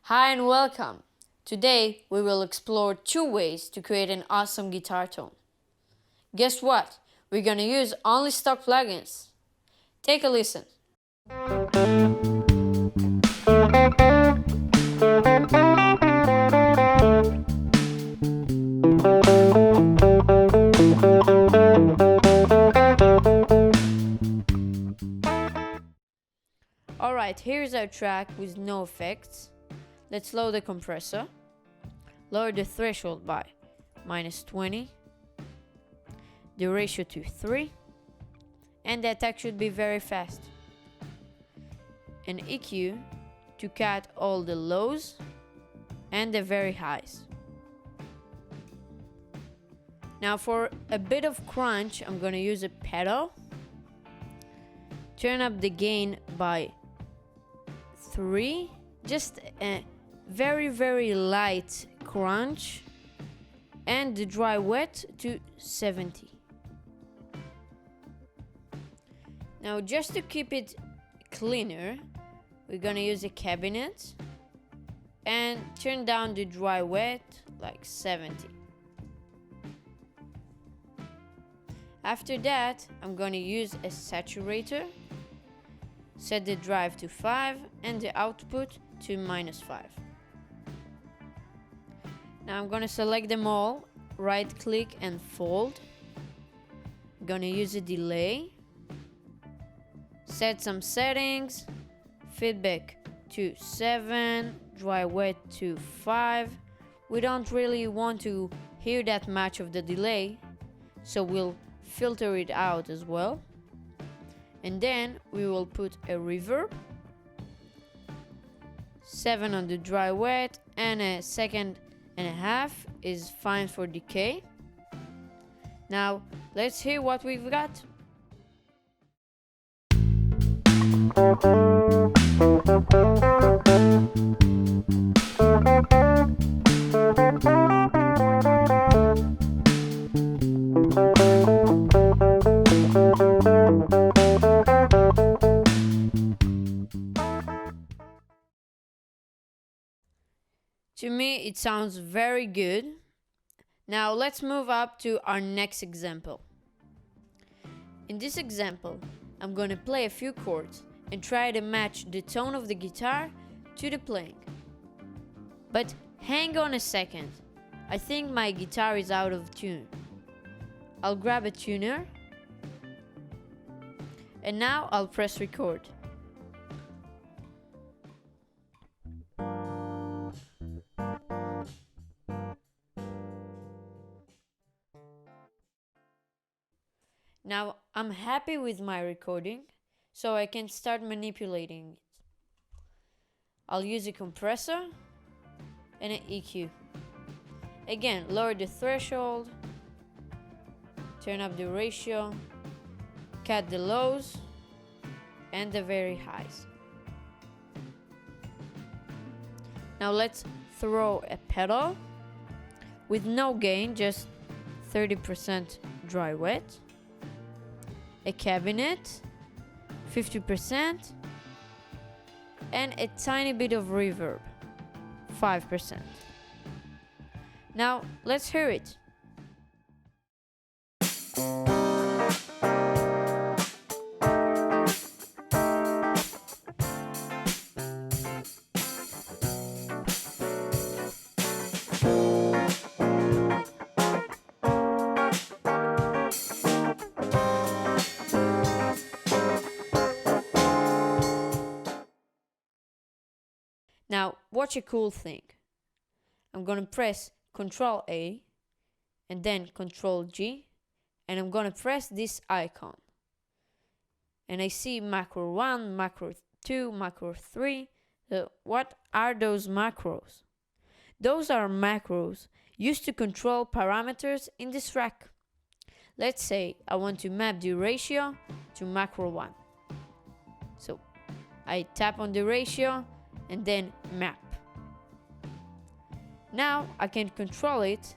Hi and welcome! Today we will explore 2 ways to create an awesome guitar tone. Guess what? We're gonna use only stock plugins. Take a listen. Alright, here's our track with no effects. Let's load the compressor, lower the threshold by -20, the ratio to 3, and the attack should be very fast. An EQ to cut all the lows and the very highs. Now for a bit of crunch, I'm gonna use a pedal. Turn up the gain by 3, just a very light crunch, and the dry wet to 70. Now just to keep it cleaner, we're gonna use a cabinet and turn down the dry wet like 70. After that, I'm gonna use a saturator, set the drive to 5 and the output to -5. Now I'm gonna select them all, right click and fold. I'm gonna use a delay, set some settings, feedback to 7, dry wet to 5. We don't really want to hear that much of the delay, so we'll filter it out as well. And then we will put a reverb, 7 on the dry wet, and a 1.5 is fine for decay. Now let's hear what we've got. To me, it sounds very good. Now let's move up to our next example. In this example, I'm gonna play a few chords and try to match the tone of the guitar to the playing. But hang on a second. I think my guitar is out of tune. I'll grab a tuner. And now I'll press record. Now I'm happy with my recording, so I can start manipulating it. I'll use a compressor and an EQ. Again, lower the threshold, turn up the ratio, cut the lows and the very highs. Now let's throw a pedal with no gain, just 30% dry wet. A cabinet, 50%, and a tiny bit of reverb, 5%. Now let's hear it. Now, watch a cool thing. I'm gonna press Ctrl A and then Ctrl G, and I'm gonna press this icon. And I see macro 1, macro 2, macro 3. What are those macros? Those are macros used to control parameters in this track. Let's say I want to map the ratio to macro 1. So I tap on the ratio and then map. Now I can control it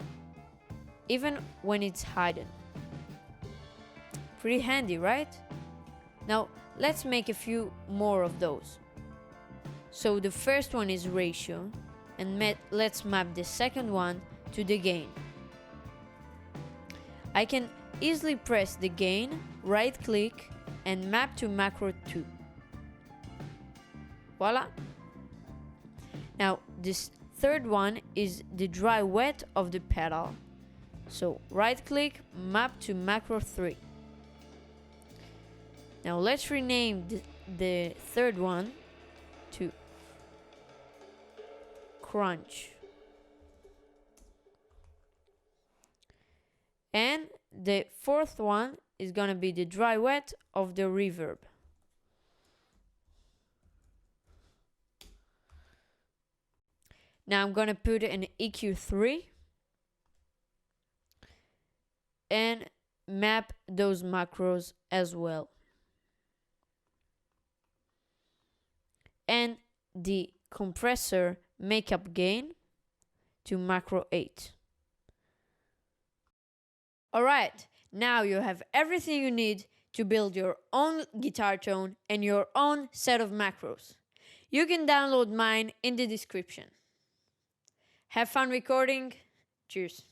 even when it's hidden. Pretty handy, right? Now let's make a few more of those. So the first one is ratio, and let's map the second one to the gain. I can easily press the gain, right click, and map to macro 2. Voila! Now this third one is the dry wet of the pedal. So right click, map to macro 3. Now let's rename the third one to crunch. And the fourth one is gonna be the dry wet of the reverb. Now I'm gonna put an EQ3 and map those macros as well. And the compressor makeup gain to macro 8. Alright, now you have everything you need to build your own guitar tone and your own set of macros. You can download mine in the description. Have fun recording. Cheers.